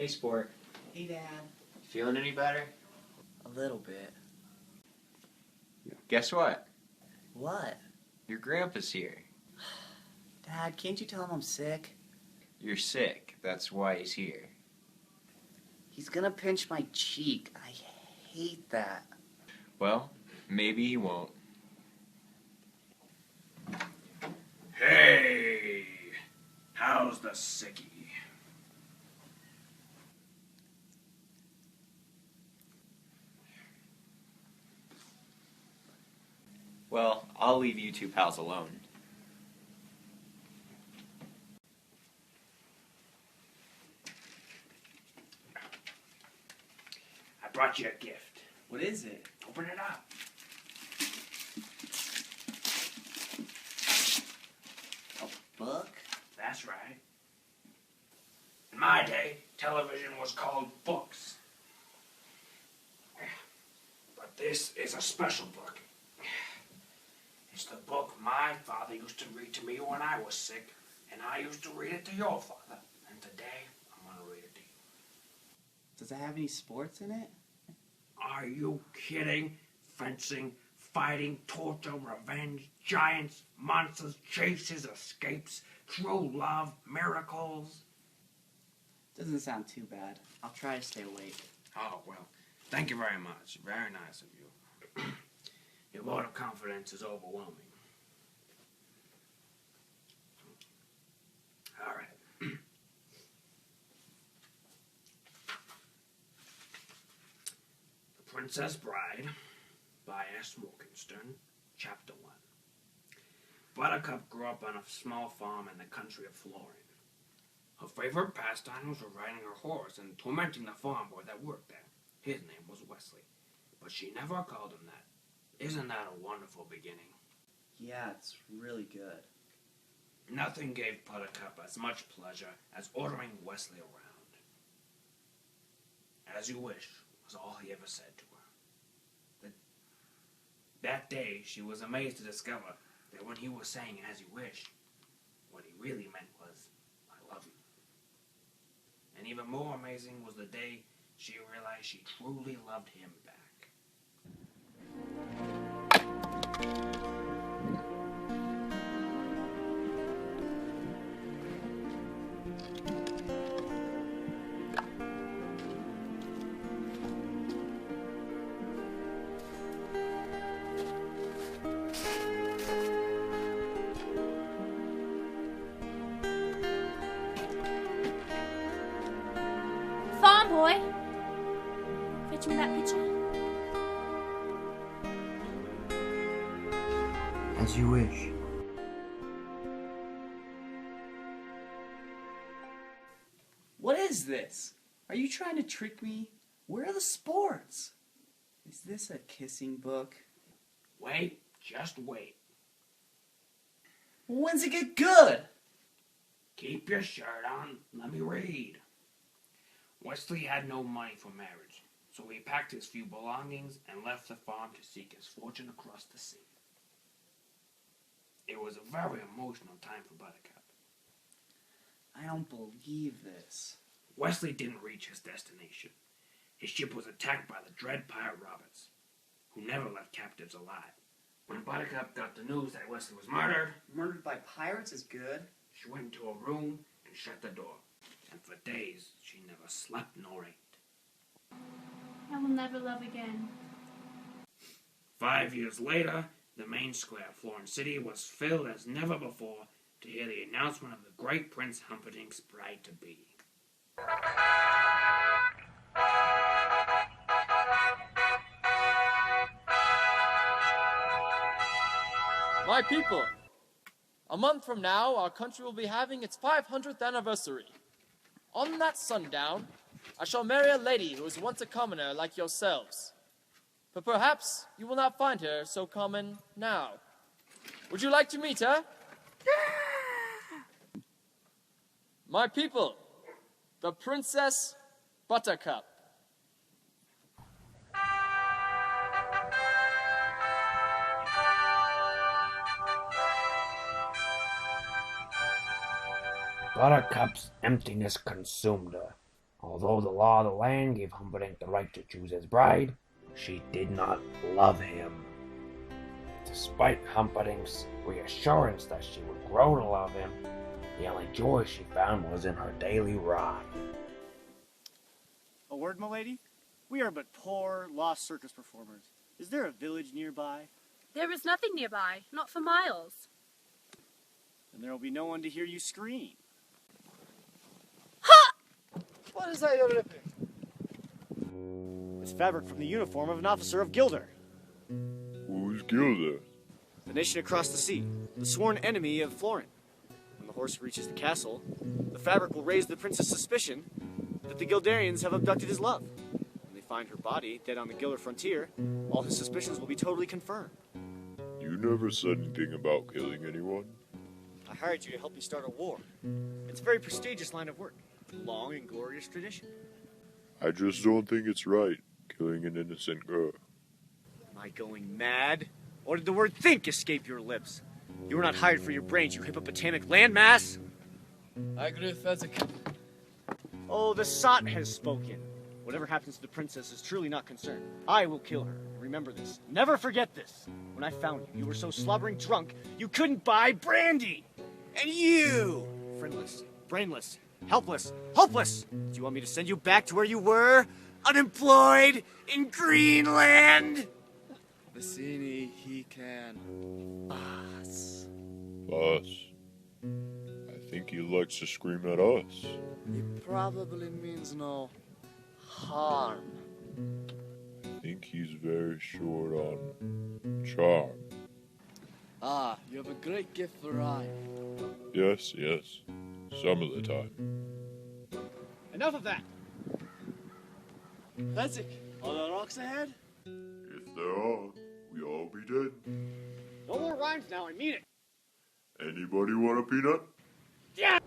Hey, Sport. Hey, Dad. Feeling any better? A little bit. Guess what? What? Your grandpa's here. Dad, can't you tell him I'm sick? You're sick. That's why he's here. He's gonna pinch my cheek. I hate that. Well, maybe he won't. Hey, how's the sickie? Well, I'll leave you two pals alone. I brought you a gift. What is it? Open it up. A book? That's right. In my day, television was called books. But this is a special book. It's the book my father used to read to me when I was sick, and I used to read it to your father. And today, I'm going to read it to you. Does it have any sports in it? Are you kidding? Fencing, fighting, torture, revenge, giants, monsters, chases, escapes, true love, miracles. Doesn't sound too bad. I'll try to stay awake. Oh, well, thank you very much. Very nice of you. Your vote of confidence is overwhelming. All right. The Princess Bride by S. Wilkinson, Chapter 1. Buttercup grew up on a small farm in the country of Florida. Her favorite pastime was riding her horse and tormenting the farm boy that worked there. His name was Wesley, but she never called him that. Isn't that a wonderful beginning? Yeah, it's really good. Nothing gave Buttercup as much pleasure as ordering Wesley around. As you wish was all he ever said to her. That day, she was amazed to discover that when he was saying as you wish, what he really meant was, I love you. And even more amazing was the day she realized she truly loved him back. Farm boy, fetch me that pitcher. As you wish. What is this? Are you trying to trick me? Where are the sports? Is this a kissing book? Wait, just wait. When's it get good? Keep your shirt on, let me read. Wesley had no money for marriage, so he packed his few belongings and left the farm to seek his fortune across the sea. It was a very emotional time for Buttercup. I don't believe this. Wesley didn't reach his destination. His ship was attacked by the dread pirate Roberts, who never left captives alive. When Buttercup got the news that Wesley was murdered, Murdered by pirates is good. she went into a room and shut the door. And for days, she never slept nor ate. I will never love again. 5 years later, the main square of Florence City was filled as never before to hear the announcement of the great Prince Humperdinck's bride-to-be. My people, a month from now, our country will be having its 500th anniversary. On that sundown, I shall marry a lady who was once a commoner like yourselves. But perhaps you will not find her so common now. Would you like to meet her? My people, the Princess Buttercup. Buttercup's emptiness consumed her. Although the law of the land gave Humperdinck the right to choose his bride, she did not love him. Despite Humperdinck's reassurance that she would grow to love him, the only joy she found was in her daily ride. A word, milady? We are but poor, lost circus performers. Is there a village nearby? There is nothing nearby, not for miles. Then there will be no one to hear you scream. What is that you're ripping? It's fabric from the uniform of an officer of Gilder, Who's Gilder? the nation across the sea, the sworn enemy of Florin. When the horse reaches the castle, the fabric will raise the prince's suspicion that the Gildarians have abducted his love. When they find her body dead on the Gilder frontier, all his suspicions will be totally confirmed. You never said anything about killing anyone. I hired you to help me start a war. It's a very prestigious line of work. Long and glorious tradition. I just don't think it's right, killing an innocent girl. Am I going mad? Or did the word think escape your lips? You were not hired for your brains, you hippopotamic landmass! I agree with Fezzik. Oh, the sot has spoken. Whatever happens to the princess is truly not concerned. I will kill her. Remember this. Never forget this. When I found you, you were so slobbering drunk, you couldn't buy brandy! And you! Friendless, brainless, helpless, hopeless! Do you want me to send you back to where you were? Unemployed in Greenland? Bassini, he can. Boss. Boss, I think he likes to scream at us. He probably means no harm. I think he's very short on charm. Ah, you have a great gift for rhyme. Yes, some of the time. Enough of that. Fezzik, Are there rocks ahead? If there are, we all be dead. No more rhymes now, I mean it. Anybody want a peanut? Yeah!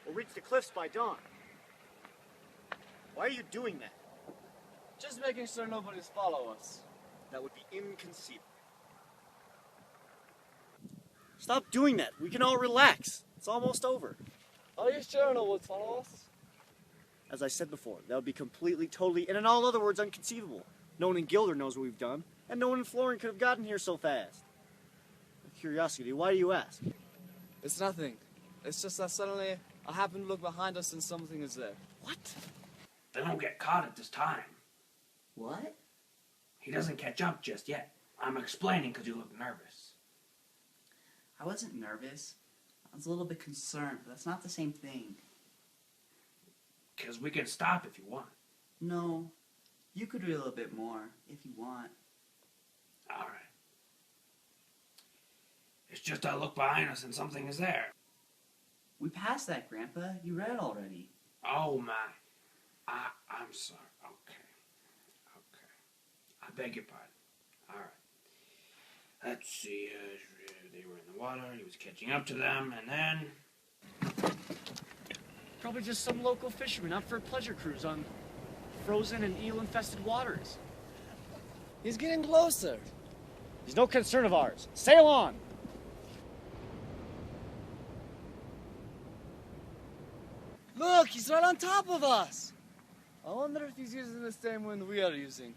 We'll reach the cliffs by dawn. Why are you doing that? just making sure nobody's follow us. That would be inconceivable. Stop doing that. We can all relax. It's almost over. Are you sure no one would follow us? As I said before, that would be completely, totally, and in all other words, unconceivable. No one in Gilder knows what we've done, and no one in Florin could have gotten here so fast. With curiosity, why do you ask? It's nothing. It's just that suddenly I happen to look behind us and something is there. What? They won't get caught at this time. What? He doesn't catch up just yet. I'm explaining because you look nervous. I wasn't nervous. I was a little bit concerned, but that's not the same thing. Because we can stop if you want. No, you could do a little bit more if you want. All right. It's just I look behind us and something is there. We passed that, Grandpa. You read already. Oh my. I'm sorry. Okay. I beg your pardon. All right. Let's see. They were in the water. He was catching up to them, and then... Probably just some local fisherman out for a pleasure cruise on frozen and eel-infested waters. He's getting closer. He's no concern of ours. Sail on! Look, he's right on top of us. I wonder if he's using the same wind we are using.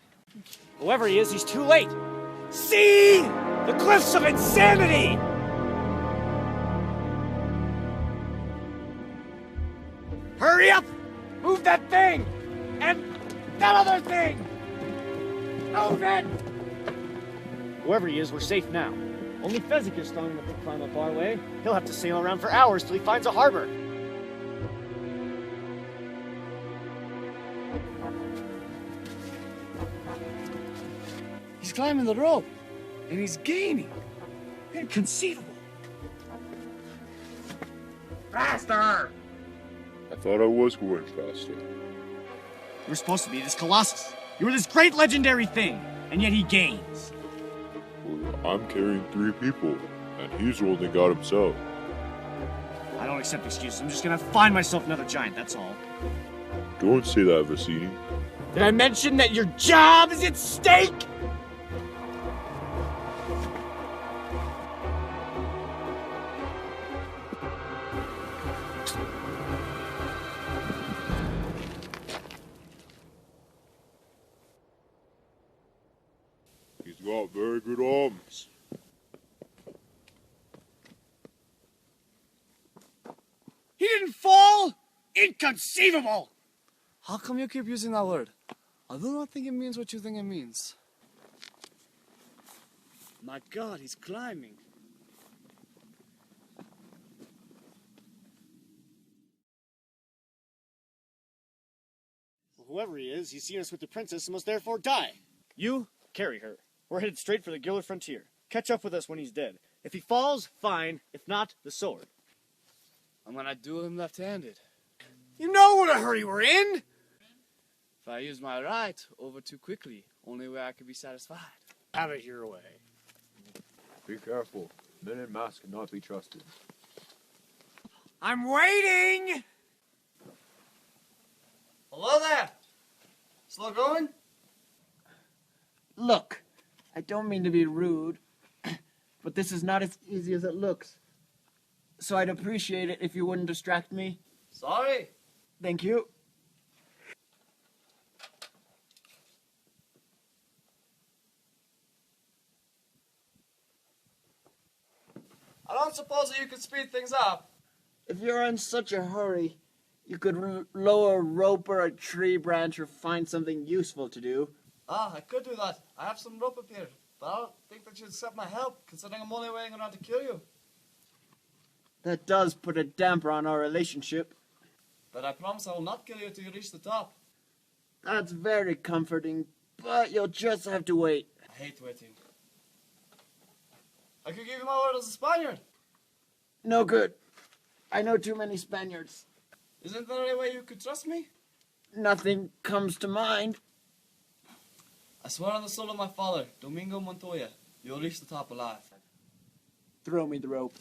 Whoever he is, he's too late. See? The cliffs of insanity! Hurry up! Move that thing! And that other thing! Move it! Whoever he is, we're safe now. Only Fezzik is strong enough to climb up our way. He'll have to sail around for hours till he finds a harbor. He's climbing the rope, and he's gaining. Inconceivable. Faster! I thought I was going faster. You were supposed to be this Colossus. You were this great legendary thing, and yet he gains. Well, I'm carrying 3 people, and he's only got himself. I don't accept excuses. I'm just gonna find myself another giant, that's all. Don't say that, Vassini. Did I mention that your job is at stake? You got very good arms. He didn't fall! Inconceivable! How come you keep using that word? I do not think it means what you think it means. My God, he's climbing. Well, whoever he is, he's seen us with the princess and must therefore die. You, carry her. We're headed straight for the Gilded Frontier. Catch up with us when he's dead. If he falls, fine. If not, the sword. I'm gonna duel him left-handed. You know what a hurry we're in! If I use my right over too quickly, only way I could be satisfied. Have it your way. Be careful. Men in masks cannot be trusted. I'm waiting! Hello there! Slow going? Look, I don't mean to be rude, but this is not as easy as it looks. So I'd appreciate it if you wouldn't distract me. Sorry. Thank you. I don't suppose that you could speed things up. If you're in such a hurry, you could lower a rope or a tree branch or find something useful to do. I could do that. I have some rope up here, but I don't think that you'd accept my help, considering I'm only waiting around to kill you. That does put a damper on our relationship. But I promise I will not kill you till you reach the top. That's very comforting, but you'll just have to wait. I hate waiting. I could give you my word as a Spaniard. No good. I know too many Spaniards. Isn't there any way you could trust me? Nothing comes to mind. I swear on the soul of my father, Domingo Montoya, you'll reach the top alive. Throw me the rope.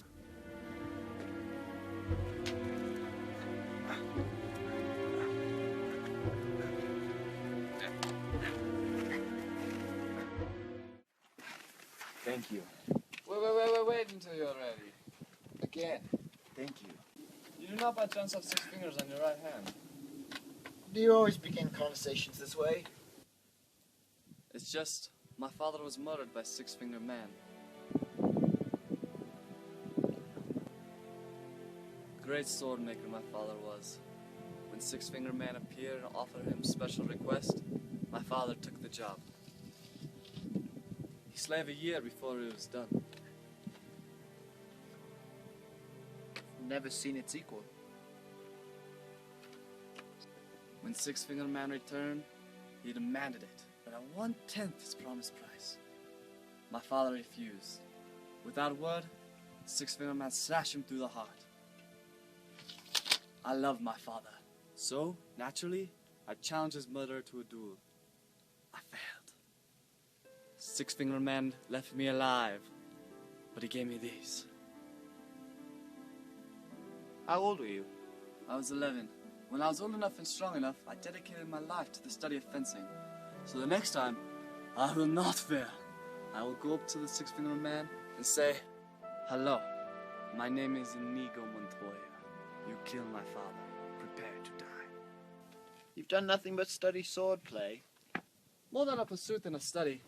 Thank you. Wait until you're ready. Again. Thank you. You do not by chance have 6 fingers on your right hand. Do you always begin conversations this way? It's just, my father was murdered by Six-Finger Man. Great sword maker my father was. When Six-Finger Man appeared and offered him special request, my father took the job. He slaved a year before it was done. Never seen its equal. When Six-Finger Man returned, he demanded it, but at 1/10 his promised price. My father refused. Without a word, Six-Finger Man slashed him through the heart. I loved my father, so, naturally, I challenged his murderer to a duel. I failed. Six-Finger Man left me alive, but he gave me these. How old were you? I was 11. When I was old enough and strong enough, I dedicated my life to the study of fencing. So the next time, I will not fail. I will go up to the Six-Finger Man and say, "Hello, my name is Inigo Montoya. You killed my father. Prepare to die." You've done nothing but study swordplay. More than a pursuit than a study.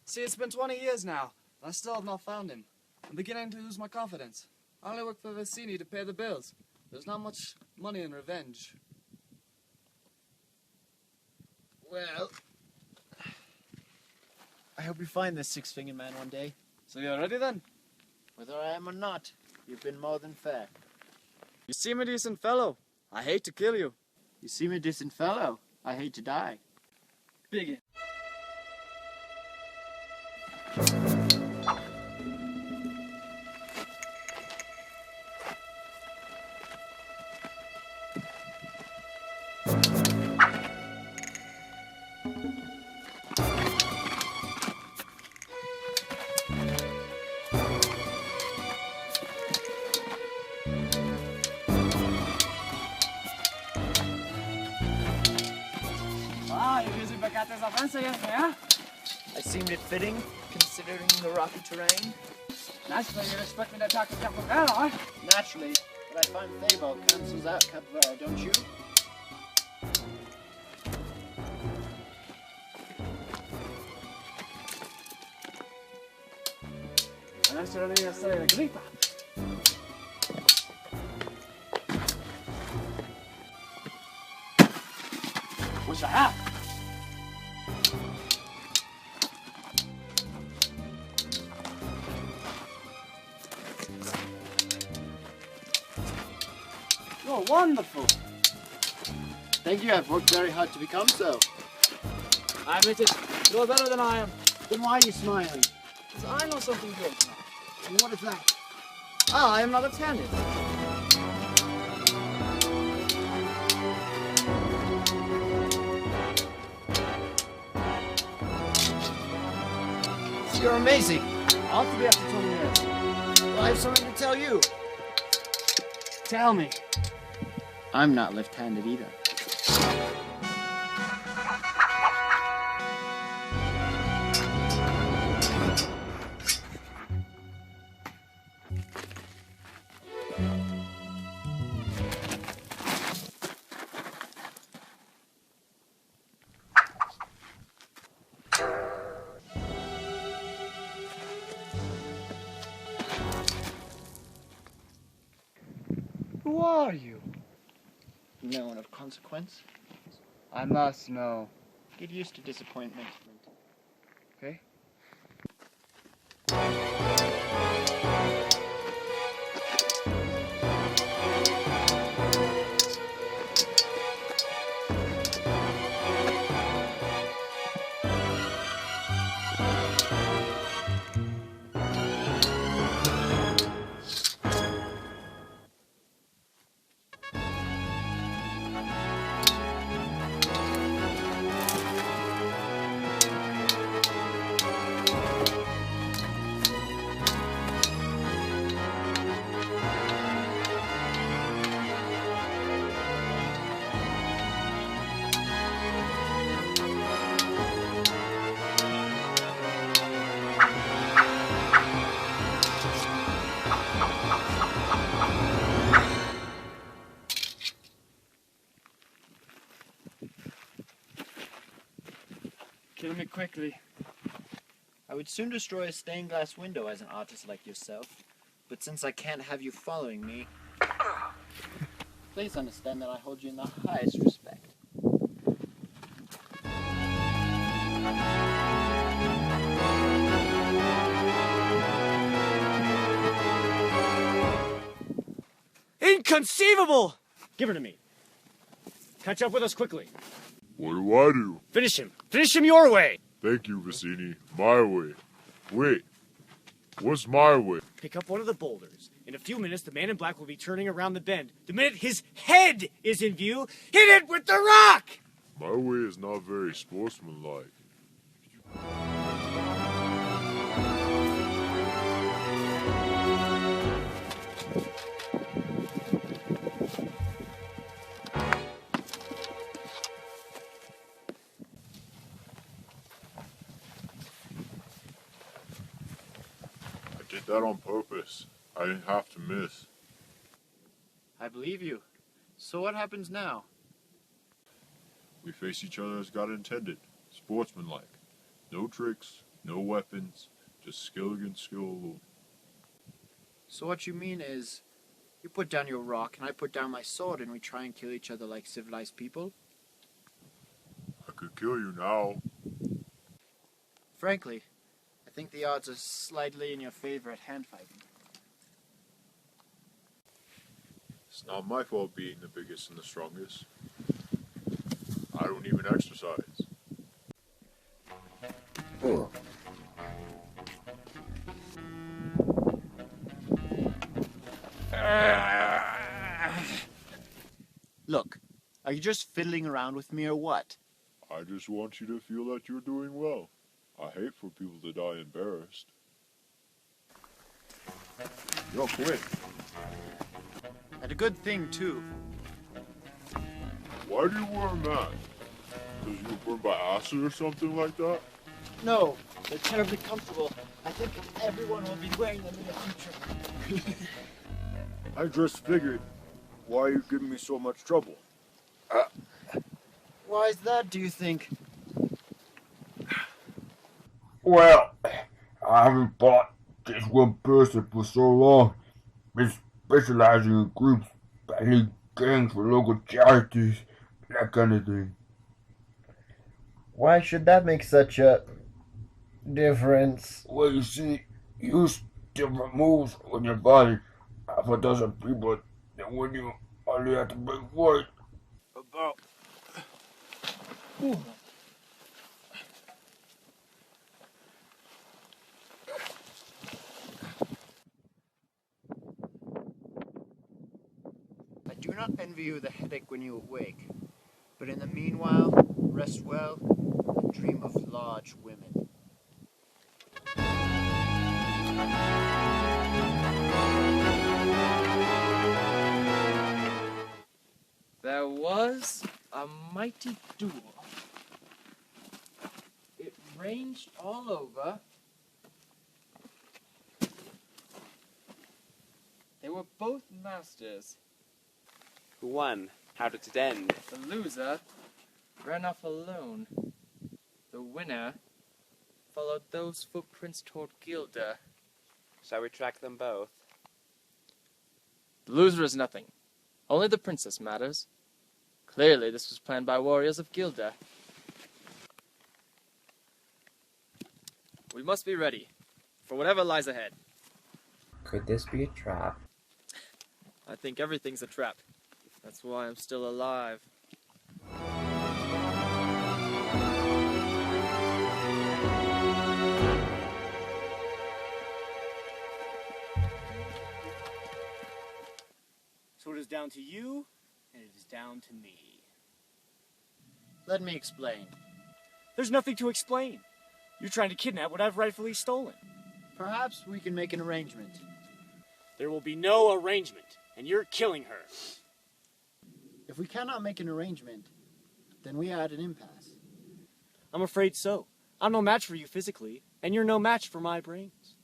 See, it's been 20 years now, and I still have not found him. I'm beginning to lose my confidence. I only work for Vicini to pay the bills. There's not much money in revenge. Well, I hope you find this Six-Fingered Man one day. So you're ready then? Whether I am or not, you've been more than fair. You seem a decent fellow. I hate to kill you. You seem a decent fellow. I hate to die. Begin. You're using Bacates Avanza, yeah? I seemed it fitting, considering the rocky terrain. Naturally, you'd expect me to attack the Capoeira. Naturally, but I find Fable cancels out Capoeira, don't you? Eso debería ser grita. Wish I had. You're wonderful. Thank you, I've worked very hard to become so. I admit it. You're better than I am. Then why are you smiling? Because I know something good. And what is that? I am not left-handed. You're amazing. Ought to be after 20 years. Well, I have something to tell you. Tell me. I'm not left-handed either. Who are you? No one of consequence. I must know. Get used to disappointment. Okay? Kill me quickly. I would soon destroy a stained glass window as an artist like yourself, but since I can't have you following me, please understand that I hold you in the highest respect. Inconceivable! Give her to me. Catch up with us quickly. What do I do? Finish him. Finish him your way. Thank you, Vicini. My way. Wait. What's my way? Pick up one of the boulders. In a few minutes, the man in black will be turning around the bend. The minute his head is in view, hit it with the rock! My way is not very sportsmanlike. I did that on purpose. I didn't have to miss. I believe you. So what happens now? We face each other as God intended. Sportsmanlike. No tricks, no weapons, just skill against skill alone. So what you mean is, you put down your rock and I put down my sword and we try and kill each other like civilized people? I could kill you now. Frankly, I think the odds are slightly in your favor at hand fighting. It's not my fault being the biggest and the strongest. I don't even exercise. Look, are you just fiddling around with me or what? I just want you to feel that you're doing well. I hate for people to die embarrassed. You're quick. And a good thing, too. Why do you wear a mask? Because you were burned by acid or something like that? No, they're terribly comfortable. I think everyone will be wearing them in the future. I just figured, why are you giving me so much trouble? Why is that, do you think? Well, I haven't bought just one person for so long. Been specializing in groups, battling gangs for local charities, that kind of thing. Why should that make such a difference? Well, you see, you use different moves when you're fighting half a dozen people than when you only have to break one. About. I do not envy you the headache when you awake, but in the meanwhile, rest well and dream of large women. There was a mighty duel. It ranged all over. They were both masters. Who won? How did it end? The loser ran off alone. The winner followed those footprints toward Gilda. Shall we track them both? The loser is nothing. Only the princess matters. Clearly, this was planned by warriors of Gilda. We must be ready for whatever lies ahead. Could this be a trap? I think everything's a trap. That's why I'm still alive. So it is down to you, and it is down to me. Let me explain. There's nothing to explain. You're trying to kidnap what I've rightfully stolen. Perhaps we can make an arrangement. There will be no arrangement, and you're killing her. If we cannot make an arrangement, then we are at an impasse. I'm afraid so. I'm no match for you physically, and you're no match for my brains.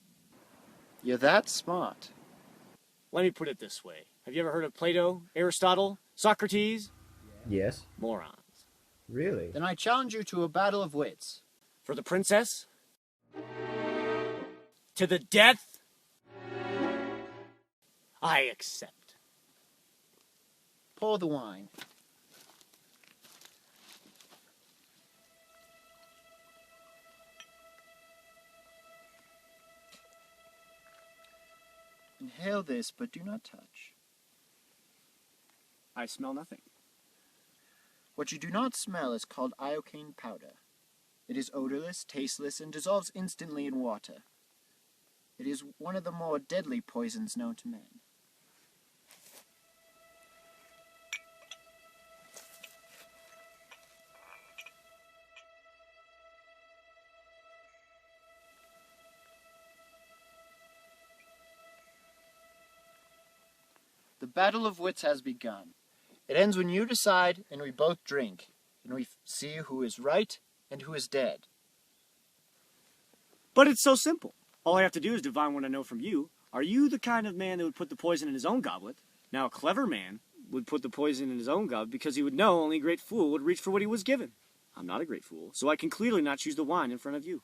You're that smart. Let me put it this way. Have you ever heard of Plato, Aristotle, Socrates? Yes. Morons. Really? Then I challenge you to a battle of wits. For the princess? To the death? I accept. Pour the wine. Inhale this, but do not touch. I smell nothing. What you do not smell is called iocane powder. It is odorless, tasteless, and dissolves instantly in water. It is one of the more deadly poisons known to man. The battle of wits has begun. It ends when you decide and we both drink, and we see who is right and who is dead. But it's so simple. All I have to do is divine what I know from you. Are you the kind of man that would put the poison in his own goblet? Now, a clever man would put the poison in his own goblet because he would know only a great fool would reach for what he was given. I'm not a great fool, so I can clearly not choose the wine in front of you.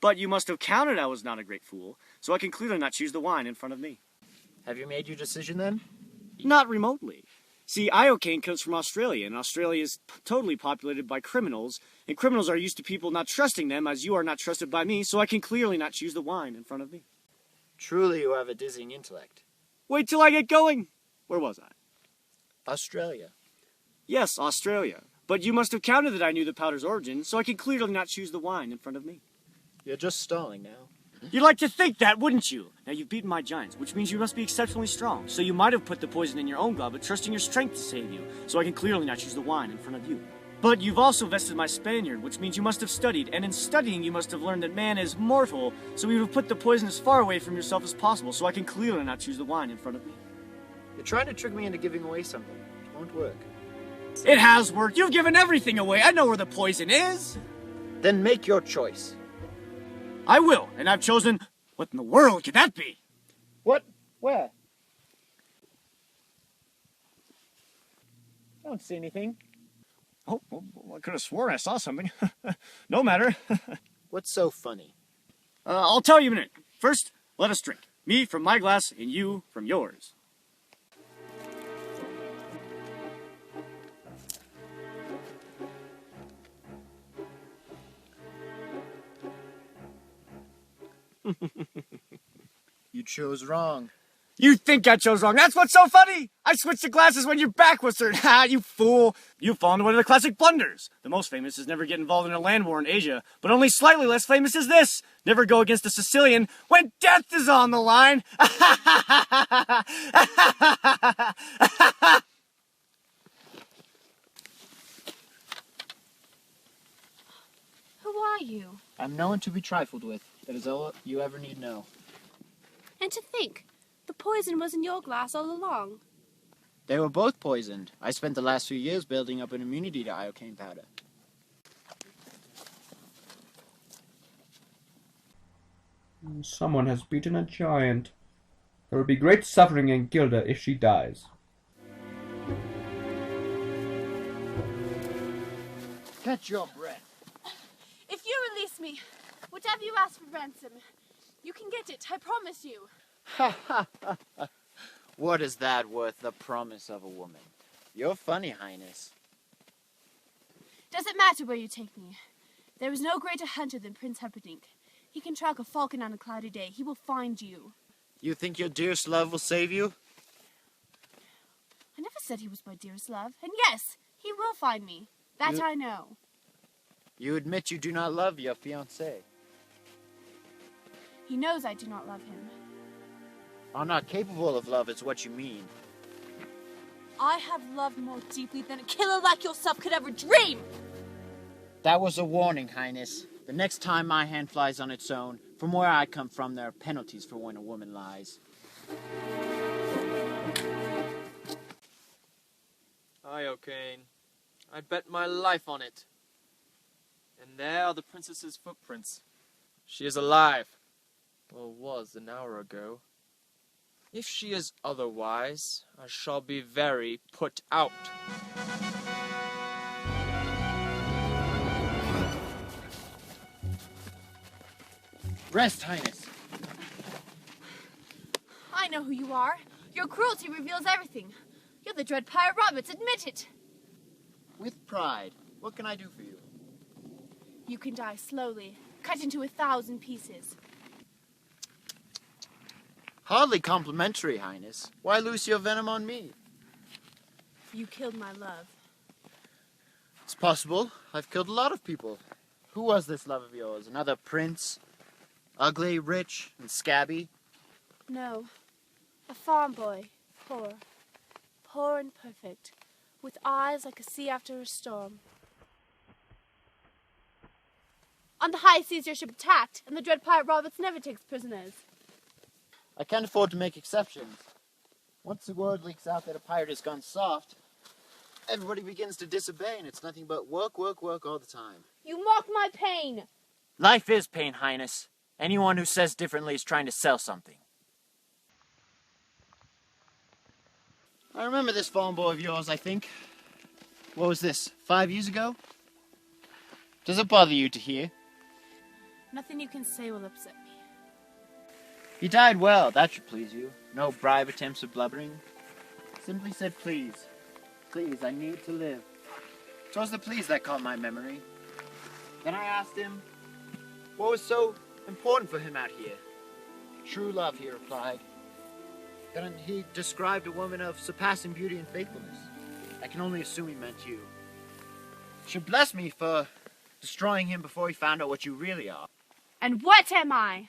But you must have counted I was not a great fool, so I can clearly not choose the wine in front of me. Have you made your decision then? Not remotely. See, iocane comes from Australia, and Australia is totally populated by criminals, and criminals are used to people not trusting them as you are not trusted by me, so I can clearly not choose the wine in front of me. Truly you have a dizzying intellect. Wait till I get going! Where was I? Australia. Yes, Australia. But you must have counted that I knew the powder's origin, so I can clearly not choose the wine in front of me. You're just stalling now. You'd like to think that, wouldn't you? Now, you've beaten my giants, which means you must be exceptionally strong. So you might have put the poison in your own goblet, trusting your strength to save you. So I can clearly not choose the wine in front of you. But you've also vested my Spaniard, which means you must have studied. And in studying, you must have learned that man is mortal. So you would have put the poison as far away from yourself as possible. So I can clearly not choose the wine in front of me. You're trying to trick me into giving away something. It won't work. It has worked. You've given everything away. I know where the poison is. Then make your choice. I will. And I've chosen... What in the world could that be? What? Where? I don't see anything. Oh, well, I could have sworn I saw something. No matter. What's so funny? I'll tell you in a minute. First, Let us drink. Me from my glass, and you from yours. You chose wrong. You think I chose wrong. That's what's so funny. I switched to glasses when your back was turned. Ha, you fool. You've fallen into one of the classic blunders. The most famous is never get involved in a land war in Asia, but only slightly less famous is this. Never go against a Sicilian when death is on the line. Who are you? I'm no one to be trifled with. That is all you ever need know. And to think, the poison was in your glass all along. They were both poisoned. I spent the last few years building up an immunity to iocane powder. Someone has beaten a giant. There will be great suffering in Gilda if she dies. Catch your breath. If you release me, whatever you ask for ransom, you can get it, I promise you. What is that worth, the promise of a woman? You're funny, Highness. Does it matter where you take me? There is no greater hunter than Prince Humperdinck. He can track a falcon on a cloudy day. He will find you. You think your dearest love will save you? I never said he was my dearest love. And yes, he will find me. That I know. You admit you do not love your fiancé. He knows I do not love him. Are not capable of love is what you mean. I have loved more deeply than a killer like yourself could ever dream! That was a warning, Highness. The next time my hand flies on its own, from where I come from, there are penalties for when a woman lies. Iocane. I'd bet my life on it. And there are the princess's footprints. She is alive. Or was an hour ago. If she is otherwise, I shall be very put out. Rest, Highness. I know who you are. Your cruelty reveals everything. You're the dread pirate Roberts, admit it. With pride. What can I do for you? You can die slowly, cut into 1,000 pieces. Hardly complimentary, Highness. Why loose your venom on me? You killed my love. It's possible. I've killed a lot of people. Who was this love of yours? Another prince? Ugly, rich, and scabby? No. A farm boy. Poor. Poor and perfect. With eyes like a sea after a storm. On the high seas your ship attacked, and the dread pirate Roberts never takes prisoners. I can't afford to make exceptions. Once the word leaks out that a pirate has gone soft, everybody begins to disobey, and it's nothing but work, work, work all the time. You mock my pain! Life is pain, Highness. Anyone who says differently is trying to sell something. I remember this farm boy of yours, I think. What was this, 5 years ago? Does it bother you to hear? Nothing you can say will upset me. He died well, that should please you. No bribe attempts at blubbering. Simply said, please. Please, I need to live. 'Twas the please that caught my memory. Then I asked him, what was so important for him out here? True love, he replied. Then he described a woman of surpassing beauty and faithfulness. I can only assume he meant you. Should bless me for destroying him before he found out what you really are. And what am I?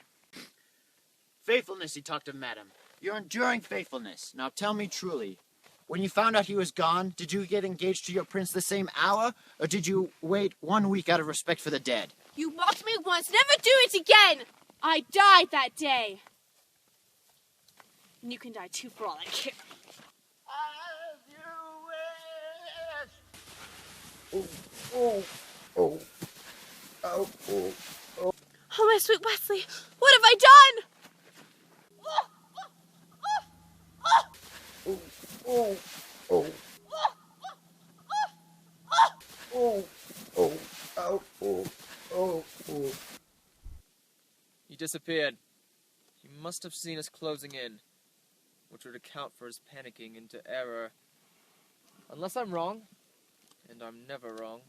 Faithfulness, he talked of, madam. Your enduring faithfulness. Now tell me truly, when you found out he was gone, did you get engaged to your prince the same hour, or did you wait 1 week out of respect for the dead? You mocked me once, never do it again! I died that day. And you can die too for all I care. As you wish! Oh, my sweet Wesley, what have I done? He disappeared. He must have seen us closing in, which would account for his panicking into error. Unless I'm wrong, and I'm never wrong,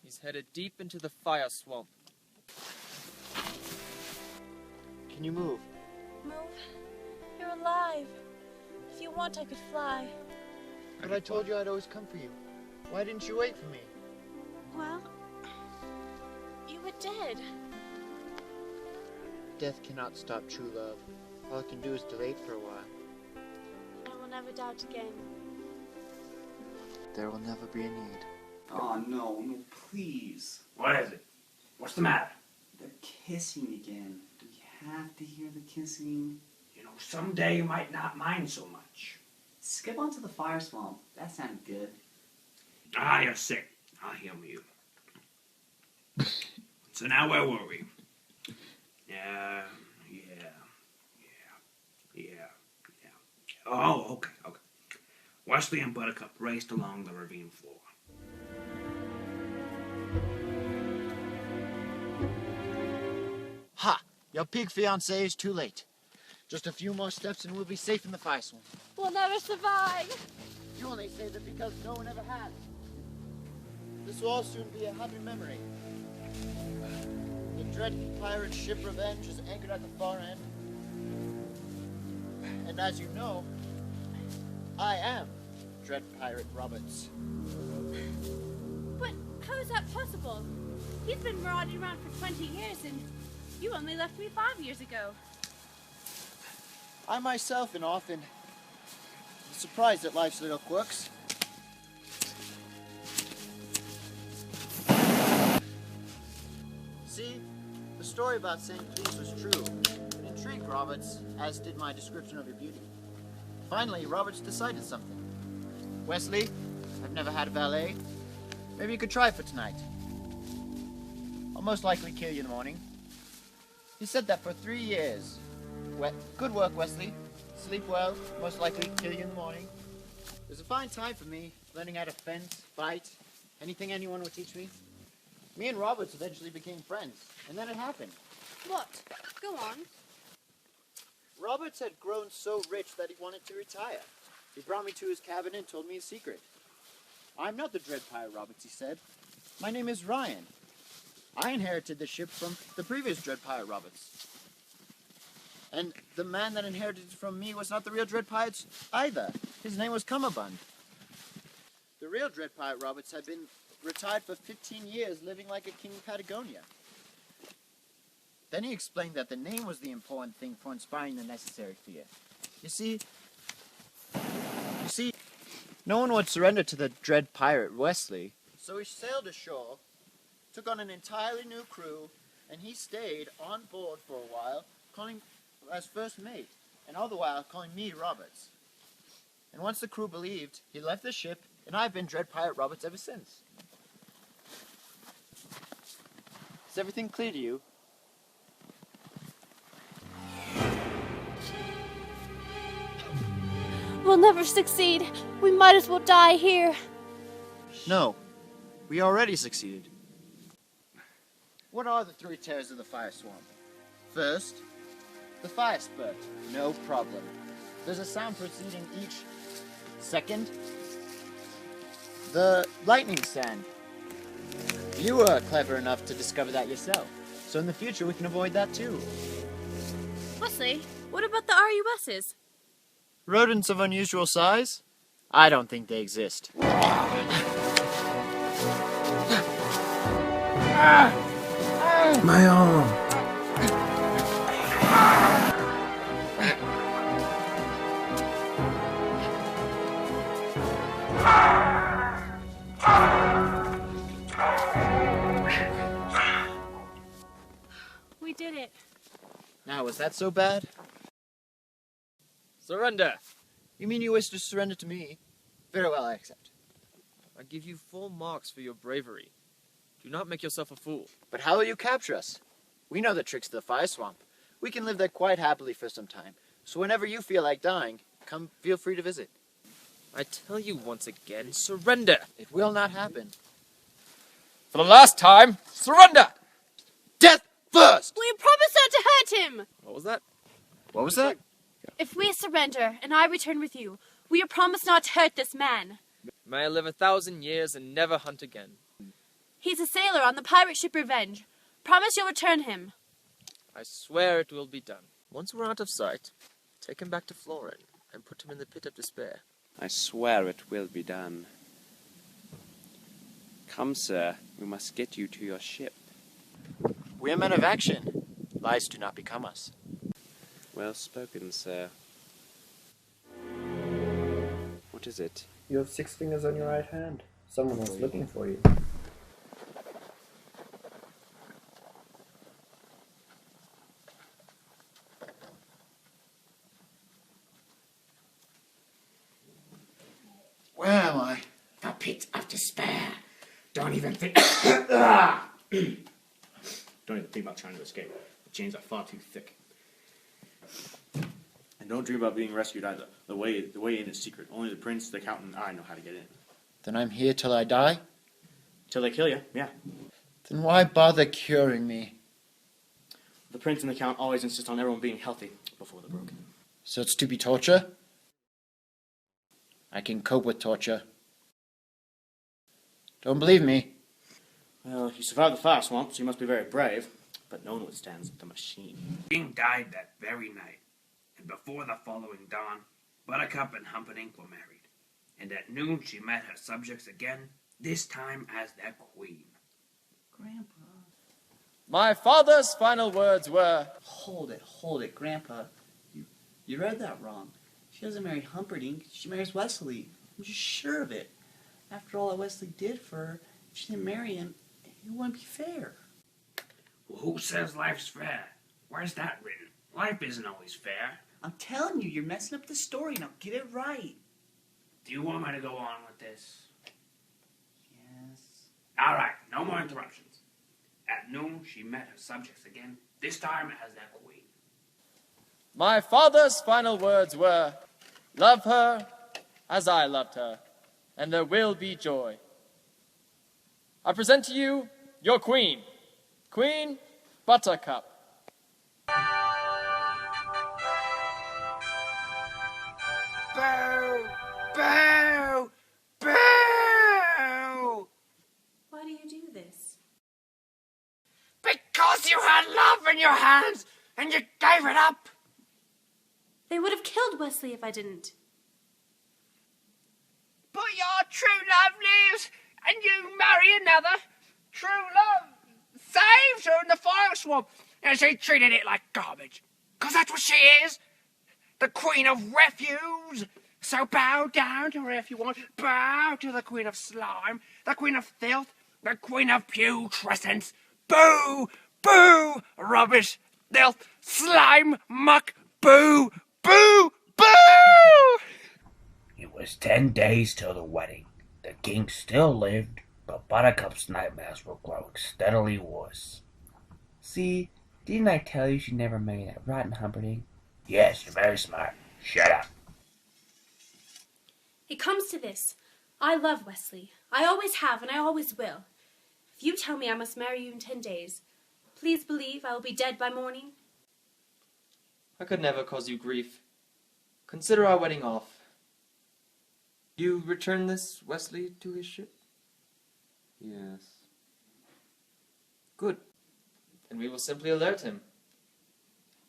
he's headed deep into the fire swamp. Can you move? Move? You're alive. If you want, I could fly. But I told you I'd always come for you. Why didn't you wait for me? Well, you were dead. Death cannot stop true love. All it can do is delay it for a while. I will never doubt again. There will never be a need. Oh, no, please. What is it? What's the matter? They're kissing again. Do we have to hear the kissing? You know, someday you might not mind so much. Skip onto the fire swamp. That sounded good. Ah, you're sick. I'll heal you. So now where were we? Yeah. Oh, okay. Wesley and Buttercup raced along the ravine floor. Ha! Your pig fiancé is too late. Just a few more steps and we'll be safe in the fire swamp. We'll never survive. You only say that because no one ever has. This will all soon be a happy memory. The dread pirate ship Revenge is anchored at the far end. And as you know, I am Dread Pirate Roberts. But how is that possible? He's been marauding around for 20 years and you only left me 5 years ago. I myself am often surprised at life's little quirks. See, the story about saying please was true. It intrigued Roberts, as did my description of your beauty. Finally, Roberts decided something. Wesley, I've never had a valet. Maybe you could try for tonight. I'll most likely kill you in the morning. He said that for 3 years. Good work, Wesley. Sleep well, most likely kill you in the morning. It was a fine time for me, learning how to fence, fight, anything anyone would teach me. Me and Roberts eventually became friends, and then it happened. What? Go on. Roberts had grown so rich that he wanted to retire. He brought me to his cabin and told me a secret. I'm not the Dread Pirate Roberts, he said. My name is Ryan. I inherited the ship from the previous Dread Pirate Roberts. And the man that inherited it from me was not the real Dread Pirate either. His name was Cummerbund. The real Dread Pirate Roberts had been retired for 15 years, living like a king in Patagonia. Then he explained that the name was the important thing for inspiring the necessary fear. You see, no one would surrender to the Dread Pirate Wesley. So he sailed ashore, took on an entirely new crew, and he stayed on board for a while, calling as first mate, and all the while calling me Roberts. And once the crew believed, he left the ship, and I've been Dread Pirate Roberts ever since. Is everything clear to you? We'll never succeed. We might as well die here. No, we already succeeded. What are the 3 terrors of the fire swamp? First, the fire spurt. No problem. There's a sound preceding each. Second, the lightning sand. You were clever enough to discover that yourself. So in the future, we can avoid that too. Wesley, what about the RUSs? Rodents of unusual size? I don't think they exist. My arm. We did it. Now, was that so bad? Surrender! You mean you wish to surrender to me? Very well, I accept. I give you full marks for your bravery. Do not make yourself a fool. But how will you capture us? We know the tricks of the fire swamp. We can live there quite happily for some time. So whenever you feel like dying, feel free to visit. I tell you once again, surrender! It will not happen. For the last time, surrender! Death first! We promised not to hurt him! What was that? What was that? If we surrender and I return with you, will you promise not to hurt this man? May I live 1,000 years and never hunt again. He's a sailor on the pirate ship Revenge. Promise you'll return him. I swear it will be done. Once we're out of sight, take him back to Florin and put him in the pit of despair. I swear it will be done. Come, sir, we must get you to your ship. We are men of action. Lies do not become us. Well spoken, sir. What is it? You have 6 fingers on your right hand. Someone was looking for you. Where am I? The pit of despair. Don't even think. Don't even think about trying to escape. The chains are far too thick. And don't dream about being rescued either. The way in is secret. Only the prince, the accountant, and I know how to get in. Then I'm here till I die? Till they kill you, yeah. Then why bother curing me? The prince and the count always insist on everyone being healthy before they're broken. So it's to be torture? I can cope with torture. Don't believe me? Well, you survived the fire swamp, so you must be very brave. But no one withstands the machine. King died that very night. And before the following dawn, Buttercup and Humperdinck were married. And at noon she met her subjects again, this time as their queen. Grandpa. My father's final words were... Hold it, Grandpa. You read that wrong. She doesn't marry Humperdinck, she marries Wesley. I'm just sure of it. After all that Wesley did for her, if she didn't marry him, it wouldn't be fair. Well, who says life's fair? Where's that written? Life isn't always fair. I'm telling you, you're messing up the story. Now get it right. Do you want me to go on with this? Yes. All right, no more interruptions. At noon, she met her subjects again, this time as their queen. My father's final words were, love her as I loved her, and there will be joy. I present to you your queen, Queen Buttercup. Boo! Boo! Boo! Why do you do this? Because you had love in your hands, and you gave it up! They would have killed Wesley if I didn't. But your true love lives, and you marry another. True love saved her in the fire swamp, and she treated it like garbage. 'Cause that's what she is. The queen of refuse. So bow down to her if you want. Bow to the queen of slime, the queen of filth, the queen of putrescence. Boo! Boo! Rubbish, filth, slime, muck, boo! Boo! Boo! It was 10 days till the wedding. The king still lived, but Buttercup's nightmares were growing steadily worse. See, didn't I tell you she'd never marry that rotten Humperdinck? Yes, you're very smart. Shut up. It comes to this. I love Wesley. I always have, and I always will. If you tell me I must marry you in 10 days, please believe I will be dead by morning. I could never cause you grief. Consider our wedding off. You return this Wesley to his ship? Yes. Good. Then we will simply alert him.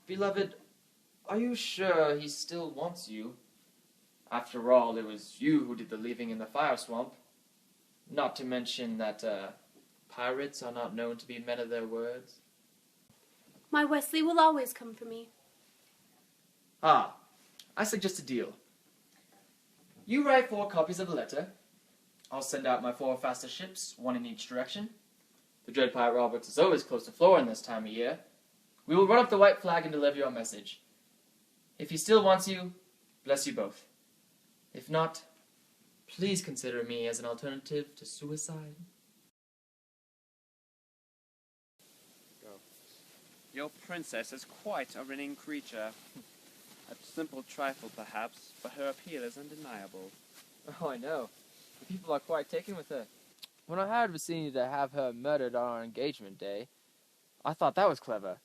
Beloved, are you sure he still wants you? After all, it was you who did the leaving in the fire swamp. Not to mention that pirates are not known to be men of their words. My Wesley will always come for me. Ah, I suggest a deal. You write 4 copies of the letter. I'll send out my 4 faster ships, 1 in each direction. The dread pirate Roberts is always close to Florin this time of year. We will run up the white flag and deliver your message. If he still wants you, bless you both. If not, please consider me as an alternative to suicide. Go. Your princess is quite a winning creature. A simple trifle, perhaps, but her appeal is undeniable. Oh, I know. The people are quite taken with her. When I hired Vicini to have her murdered on our engagement day, I thought that was clever.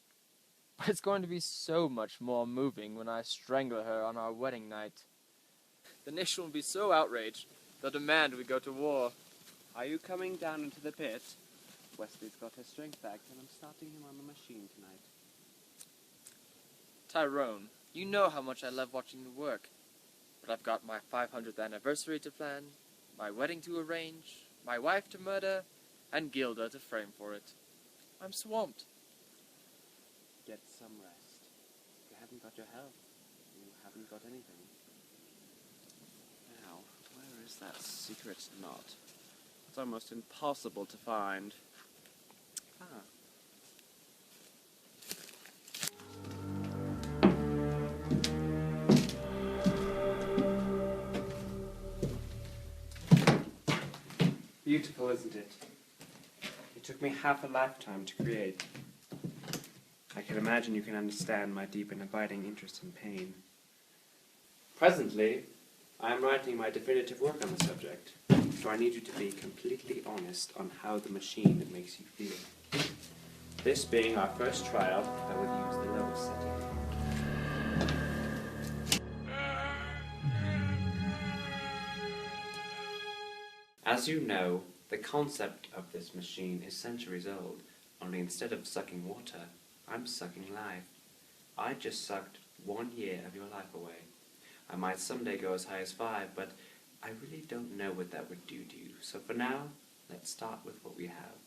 But it's going to be so much more moving when I strangle her on our wedding night. The nation will be so outraged, they'll demand we go to war. Are you coming down into the pit? Wesley's got his strength back, and I'm starting him on the machine tonight. Tyrone, you know how much I love watching you work. But I've got my 500th anniversary to plan, my wedding to arrange, my wife to murder, and Gilda to frame for it. I'm swamped. Get some rest. You haven't got your health. You haven't got anything. Now, where is that secret knot? It's almost impossible to find. Ah. Beautiful, isn't it? It took me half a lifetime to create. I can imagine you can understand my deep and abiding interest in pain. Presently, I am writing my definitive work on the subject, so I need you to be completely honest on how the machine makes you feel. This being our first trial, I will use the lowest setting. As you know, the concept of this machine is centuries old, only instead of sucking water, I'm sucking life. I just sucked 1 year of your life away. I might someday go as high as 5, but I really don't know what that would do to you. So for now, let's start with what we have.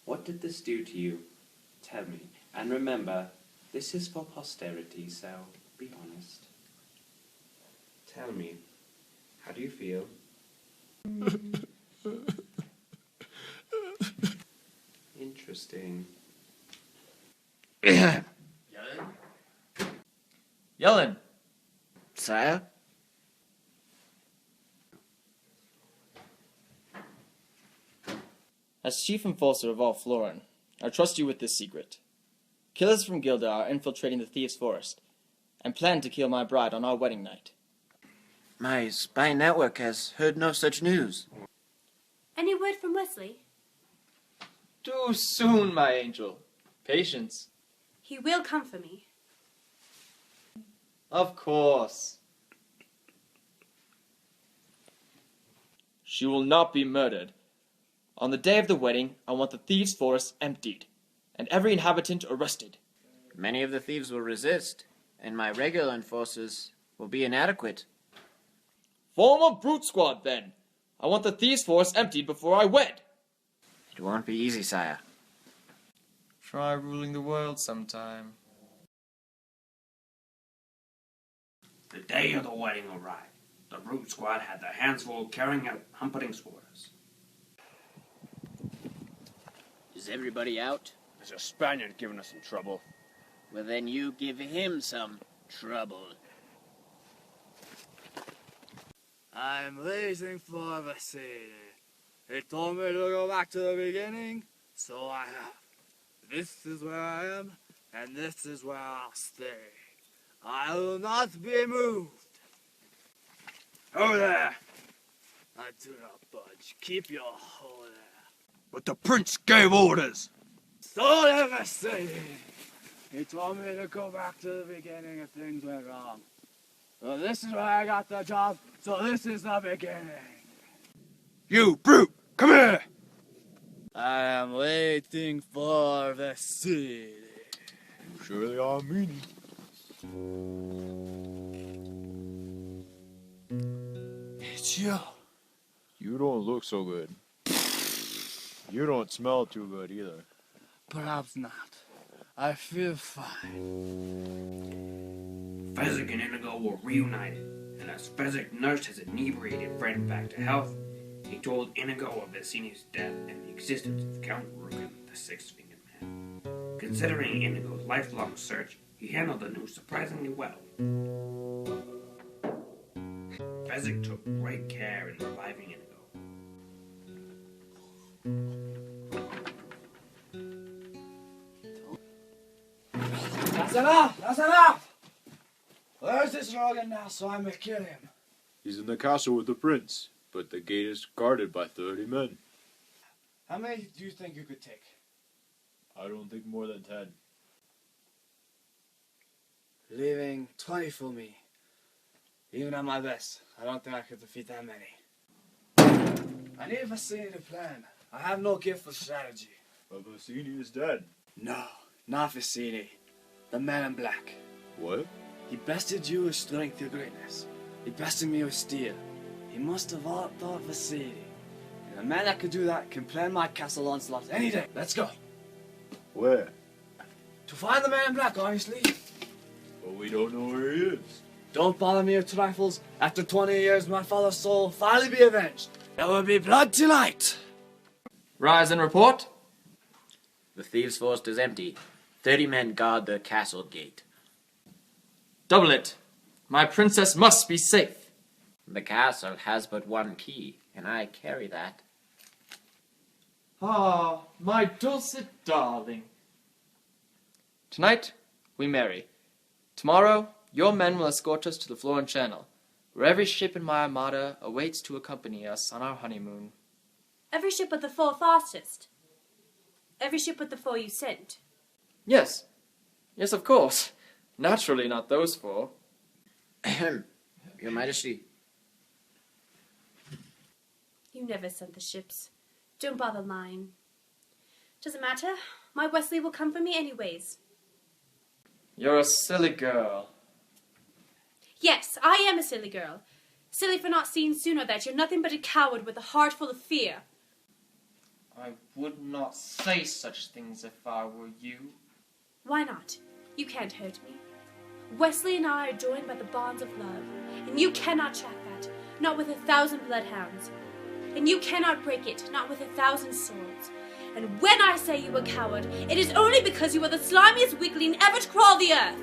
What did this do to you? Tell me. And remember, this is for posterity, so be honest. Tell me, how do you feel? Interesting. Yellen! Sire? As chief enforcer of all Florin, I trust you with this secret. Killers from Gilda are infiltrating the Thieves' Forest, and plan to kill my bride on our wedding night. My spy network has heard no such news. Any word from Wesley? Too soon, my angel. Patience. He will come for me. Of course. She will not be murdered. On the day of the wedding, I want the Thieves' Forest emptied, and every inhabitant arrested. Many of the thieves will resist, and my regular enforcers will be inadequate. Form a brute squad, then. I want the Thieves' Forest emptied before I wed. It won't be easy, sire. Try ruling the world sometime. The day of the wedding arrived. The brute squad had their hands full carrying out Humperdinck's orders. Is everybody out? There's a Spaniard giving us some trouble. Well, then you give him some trouble. I'm waiting for the city. He told me to go back to the beginning, so I have. This is where I am, and this is where I'll stay. I will not be moved. Over there! I do not budge. Keep your hold there. But the prince gave orders! So never say. He told me to go back to the beginning if things went wrong. Well, this is where I got the job, so this is the beginning. You brute! Come here! I am waiting for the city. You surely are meanie. It's you. You don't look so good. You don't smell too good either. Perhaps not. I feel fine. Fezzik and Inigo were reunited, and as Fezzik nursed his inebriated friend back to health, he told Inigo of Vicini's death and the existence of Count Rugen, the Six-Fingered Man. Considering Inigo's lifelong search, he handled the news surprisingly well. Fezzik took great care in reviving Inigo. That's enough! That's enough! Where's this Rogan now so I may kill him? He's in the castle with the prince, but the gate is guarded by 30 men. How many do you think you could take? I don't think more than 10. leaving 20 for me. Even at my best, I don't think I could defeat that many. I need Vasily to plan. I have no gift for strategy. But Vasily is dead. No, not Vasily. The man in black. What? He bested you with strength or greatness. He bested me with steel. He must have outthought Vasily. And a man that could do that can plan my castle onslaught any day. Let's go. Where? To find the man in black, obviously. But we don't know where he is. Don't bother me with trifles. After 20 years, my father's soul will finally be avenged. There will be blood tonight. Rise and report. The thieves' forest is empty. 30 men guard the castle gate. Double it. My princess must be safe. The castle has but one key, and I carry that. Ah, my dulcet darling. Tonight, we marry. Tomorrow, your men will escort us to the Florent Channel, where every ship in my armada awaits to accompany us on our honeymoon. Every ship but the 4 fastest. Every ship but the 4 you sent. Yes. Yes, of course. Naturally not those 4. Ahem. Your Majesty. You never sent the ships. Don't bother lying. Doesn't matter. My Wesley will come for me anyways. You're a silly girl. Yes, I am a silly girl. Silly for not seeing sooner that you're nothing but a coward with a heart full of fear. I would not say such things if I were you. Why not? You can't hurt me. Wesley and I are joined by the bonds of love, and you cannot track that, not with 1,000 bloodhounds. And you cannot break it, not with 1,000 swords. And when I say you a coward, it is only because you are the slimiest weakling ever to crawl the earth.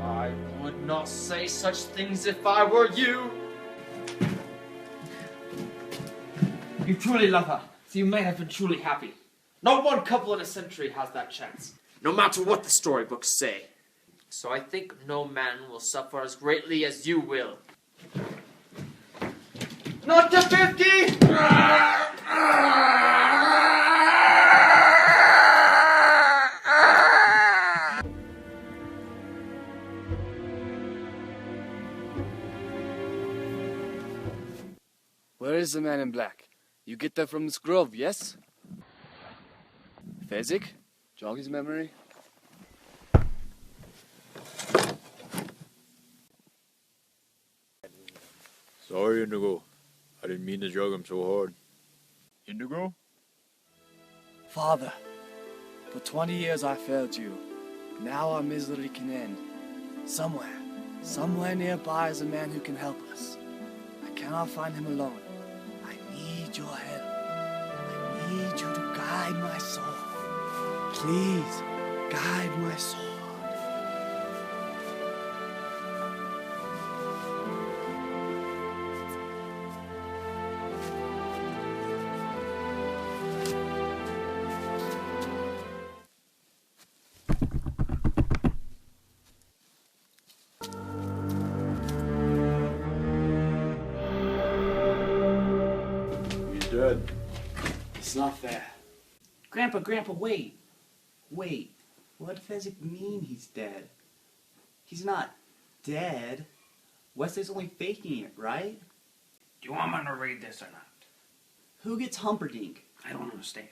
I would not say such things if I were you. You truly love her, so you may have been truly happy. Not one couple in a century has that chance, no matter what the storybooks say. So I think no man will suffer as greatly as you will. Not to 50! Where is the man in black? You get that from this grove, yes? Fezzik? Jog his memory? Sorry, Indigo. I didn't mean to jog him so hard. Indigo? Father, for 20 years I failed you. Now our misery can end. Somewhere nearby is a man who can help us. I cannot find him alone. I need your help. I need you to guide my soul. Please, guide my soul. He's dead. It's not fair. Grandpa, wait. Wait. What does Fezzik mean he's dead? He's not dead. Wesley's only faking it, right? Do you want me to read this or not? Who gets Humperdinck? I don't understand.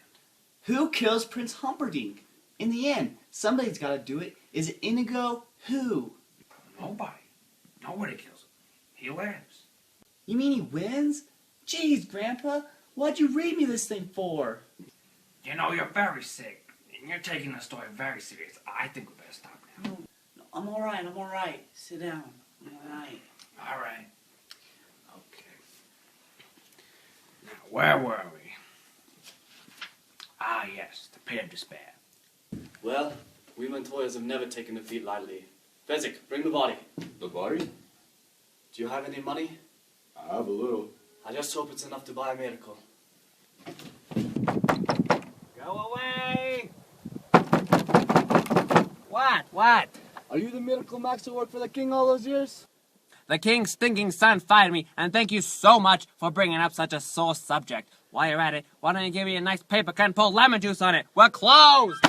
Who kills Prince Humperdinck? In the end, somebody's got to do it. Is it Inigo? Who? Nobody. Nobody kills him. He lives. You mean he wins? Jeez, Grandpa, what'd you read me this thing for? You know, you're very sick, and you're taking the story very serious. I think we better stop now. No, I'm alright. Sit down. I'm alright. All right. Okay. Now, where were we? Ah, yes, the pit of despair. Well, we Montoyas have never taken defeat lightly. Fezzik, bring the body. The body? Do you have any money? I have a little. I just hope it's enough to buy a miracle. Go away! What? Are you the miracle max who worked for the king all those years? The king's stinking son fired me, and thank you so much for bringing up such a sore subject. While you're at it, why don't you give me a nice paper cut and pour lemon juice on it? We're closed!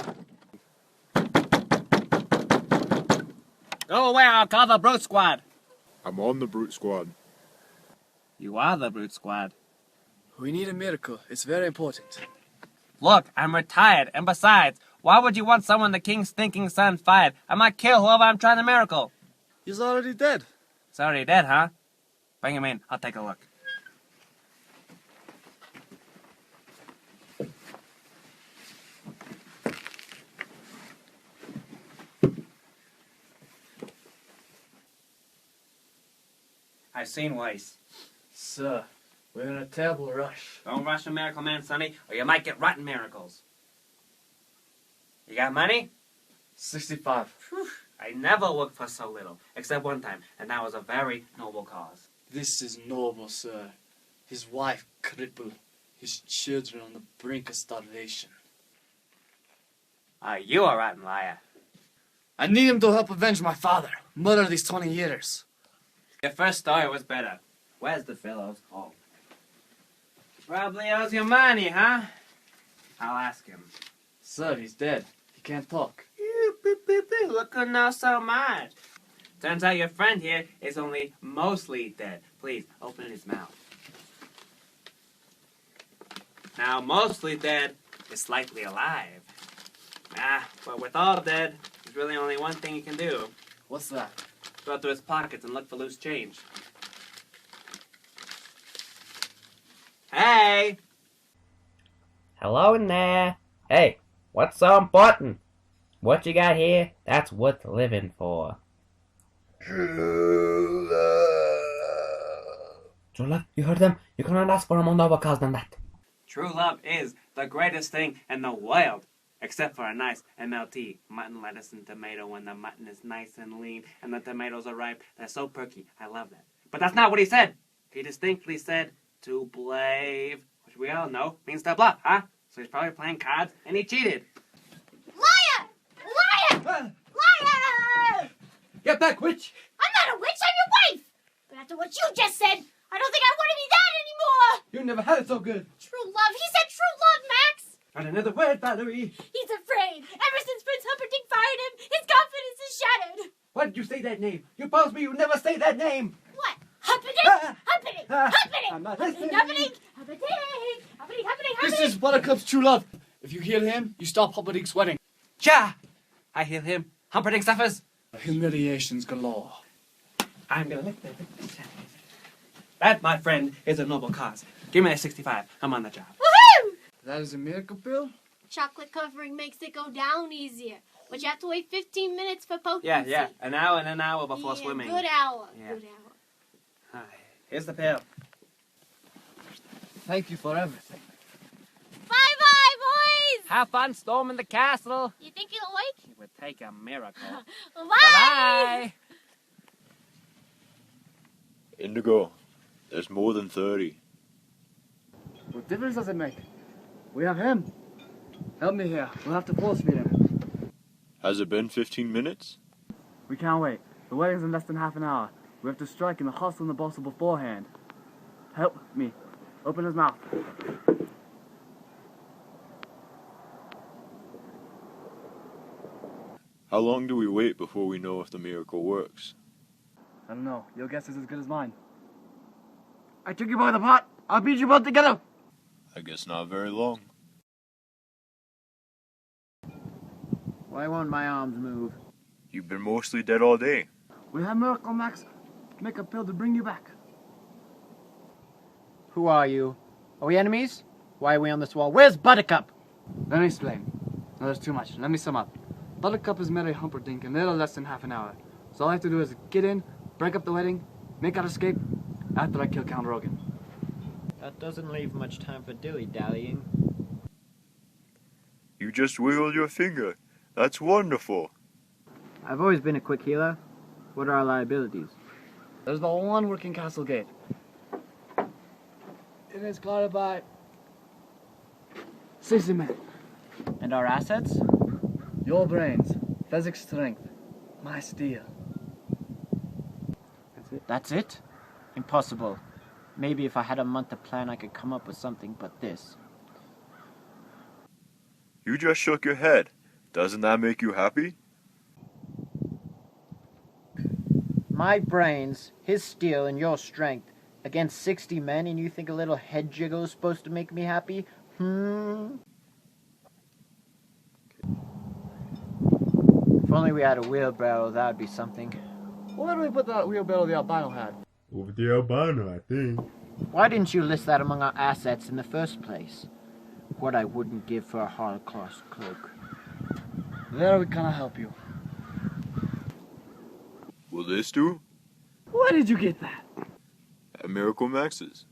Go away, I'll call the brute squad. I'm on the brute squad. You are the brute squad. We need a miracle. It's very important. Look, I'm retired, and besides, why would you want someone the king's thinking son fired? I might kill whoever I'm trying to miracle. He's already dead. He's already dead, huh? Bring him in. I'll take a look. I've seen Weiss. Sir, we're in a terrible rush. Don't rush a miracle man, Sonny, or you might get rotten miracles. You got money? 65. Whew. I never worked for so little, except one time, and that was a very noble cause. This is noble, sir. His wife crippled. His children on the brink of starvation. Are you a rotten liar? I need him to help avenge my father. Murder these 20 years. Your first story was better. Where's the fellow's home? Probably owes you money, huh? I'll ask him. Sir, he's dead. He can't talk. Look who knows so much. Turns out your friend here is only mostly dead. Please, open his mouth. Now, mostly dead is slightly alive. But with all dead, there's really only one thing you can do. What's that? Go through his pockets and look for loose change. Hey! Hello in there. Hey, what's so important? What you got here, that's worth living for. True love. True love, you heard them? You cannot ask for a more noble cause than that. True love is the greatest thing in the world. Except for a nice MLT, mutton, lettuce, and tomato when the mutton is nice and lean and the tomatoes are ripe. They're so perky. I love that. But that's not what he said. He distinctly said to blave, which we all know means to bluff, huh? So he's probably playing cards and he cheated. Liar! Liar! Liar! Get back, witch! I'm not a witch, I'm your wife! But after what you just said, I don't think I want to be that anymore! You never had it so good. True love, he said true love, Max! Not another word, Valerie. He's afraid. Ever since Prince Humperdinck fired him, his confidence is shattered. Why did you say that name? You promised me you'd never say that name. What? Humperdinck? Humperdinck! Humperdinck! I'm not Humperdinck! listening. Humperdinck! Humperdinck! Humperdinck! Humperdinck! This is Buttercup's true love. If you heal him, you stop Humperdinck's wedding. Cha! I heal him. Humperdinck suffers. Humiliations galore. I'm gonna lick that. That, my friend, is a noble cause. Give me that 65. I'm on the job. Woohoo! That is a miracle pill? Chocolate covering makes it go down easier. But you have to wait 15 minutes for potency. Yeah. An hour and an hour before swimming. Good hour. Yeah. Good hour. Here's the pill. Thank you for everything. Bye-bye, boys! Have fun storming the castle. You think you'll wake? It would take a miracle. Bye! Bye-bye. Indigo, there's more than 30. What difference does it make? We have him. Help me here. We'll have to force feed him. Has it been 15 minutes? We can't wait. The wedding's in less than half an hour. We have to strike in the hustle and the bustle beforehand. Help me. Open his mouth. How long do we wait before we know if the miracle works? I don't know. Your guess is as good as mine. I took you by the pot. I'll beat you both together. I guess not very long. Why won't my arms move? You've been mostly dead all day. We have Miracle Max make a pill to bring you back. Who are you? Are we enemies? Why are we on this wall? Where's Buttercup? Let me explain. No, there's too much. Let me sum up. Buttercup has married Humperdinck in little less than half an hour. So all I have to do is get in, break up the wedding, make our escape, after I kill Count Rogan. That doesn't leave much time for dilly-dallying. You just wiggled your finger. That's wonderful. I've always been a quick healer. What are our liabilities? There's the one working castle gate. It is guarded by 60 men. And our assets? Your brains, physic strength, my steel. That's it? Impossible. Maybe if I had a month to plan, I could come up with something but this. You just shook your head. Doesn't that make you happy? My brains, his steel, and your strength against 60 men, and you think a little head jiggle is supposed to make me happy? If only we had a wheelbarrow, that would be something. Where do we put that wheelbarrow the albino had? Over the albino, I think. Why didn't you list that among our assets in the first place? What I wouldn't give for a Holocaust cloak. There we cannot help you. Will this do? Where did you get that? At Miracle Max's.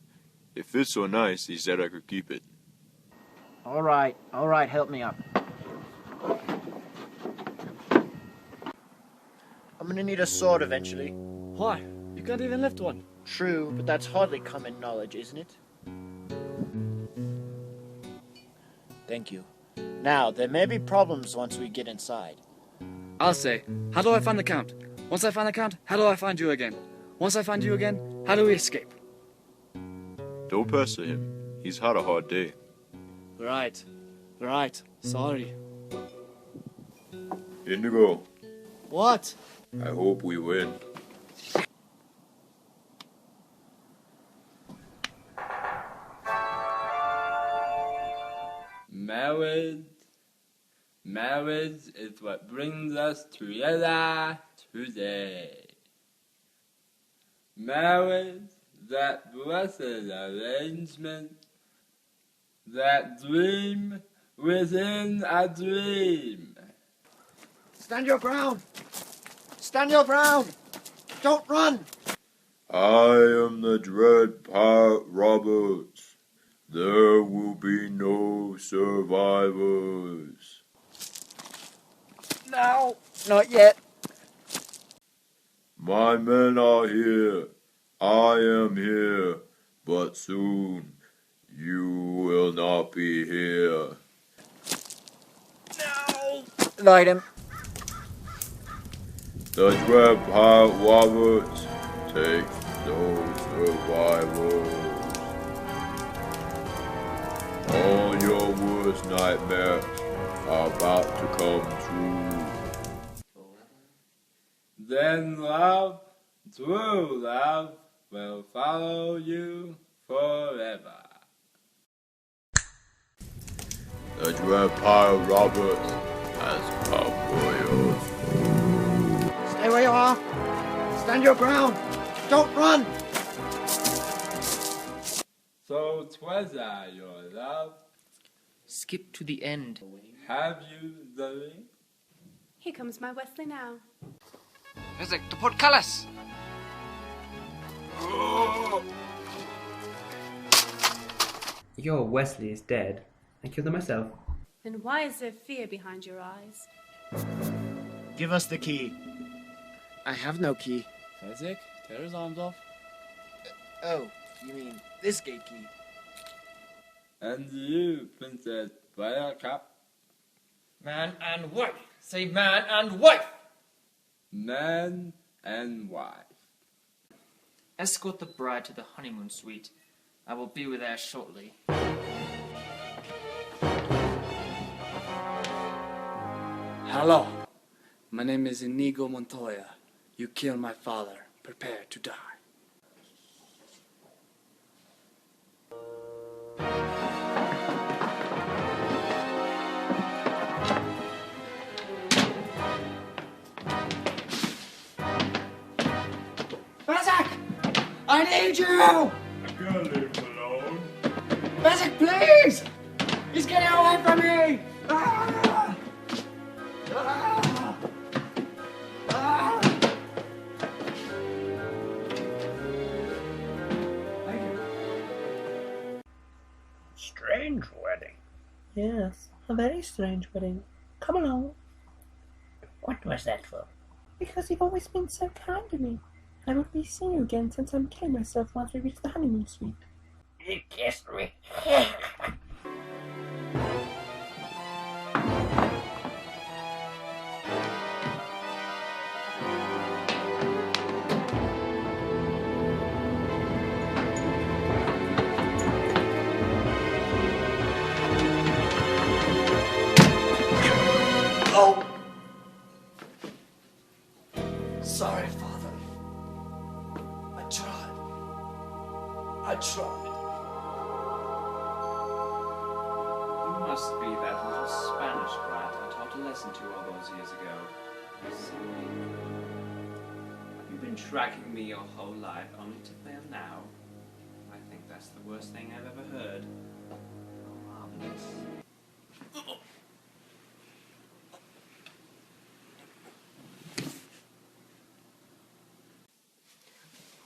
It fits so nice, he said I could keep it. All right, help me up. I'm gonna need a sword eventually. Why? You can't even lift one. True, but that's hardly common knowledge, isn't it? Thank you. Now, there may be problems once we get inside. I'll say, how do I find the Count? Once I find the Count, how do I find you again? Once I find you again, how do we escape? Don't pester him. He's had a hard day. Right. Sorry. Indigo, What? I hope we win. Marriage is what brings us together today. Marriage, that blessed arrangement, that dream within a dream. Stand your ground! Stand your ground! Don't run! I am the dread Pat Roberts. There will be no survivors. No, not yet. My men are here. I am here. But soon you will not be here. No! Light him. The dread Pat Roberts takes no survivors. All your worst nightmares are about to come true. Then love, true love, will follow you forever. The dread Pat Roberts has come for you. Stay where you are. Stand your ground. Don't run. So 'twas your love. Skip to the end. Have you the ring? Here comes my Wesley now. Visit the portcullis. Your Wesley is dead. I killed him myself. Then why is there fear behind your eyes? Give us the key. I have no key. Fezzik, tear his arms off. Oh, you mean this gate key? And you, Princess Buttercup. Man and wife. Say man and wife. Man and wife. Escort the bride to the honeymoon suite. I will be with her shortly. Hello. My name is Inigo Montoya. You killed my father. Prepare to die. Bezek! I need you! I can't leave him alone. Bezek, please! He's getting away from me! Ah! Ah! Ah! Thank you. Strange wedding. Yes, a very strange wedding. Come along. What was that for? Because you've always been so kind to me. I won't be seeing you again since I became myself once we reach the honeymoon suite. You kissed me. Sorry, Father. I tried. You must be that little Spanish brat I taught a lesson to all those years ago. Have you been tracking me your whole life only to fail now? I think that's the worst thing I've ever heard. Marvelous.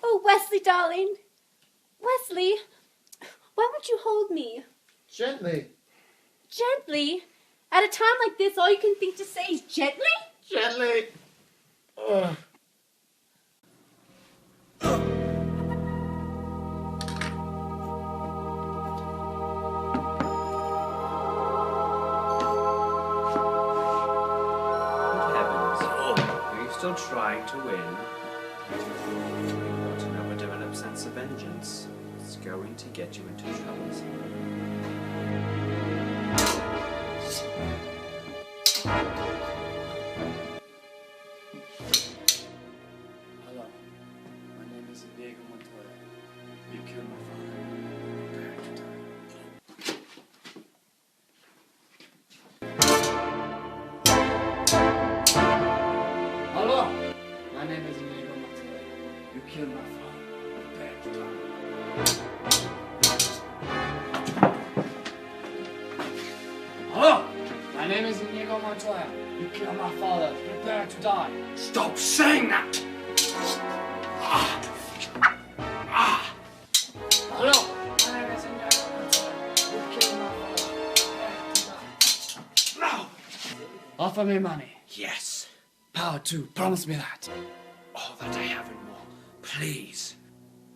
Oh, Wesley, darling. Wesley, why won't you hold me? Gently. Gently? At a time like this, all you can think to say is gently? Gently. Ugh. Good heavens. Are you still trying to win? You've got an overdeveloped sense of vengeance. It's going to get you into trouble soon. Hello. My name is Diego Montoya. You killed my father. Prepare to die. Hello. My name is Diego Montoya. You killed my father. Prepare to die. Hello. My name is Inigo Montoya. You killed my father. Prepare to die. Stop saying that! Hello. My name is Inigo Montoya. You killed my father. Prepare to die. No! Offer me money. Yes. Power too. Promise me that. All that I have and more. Please.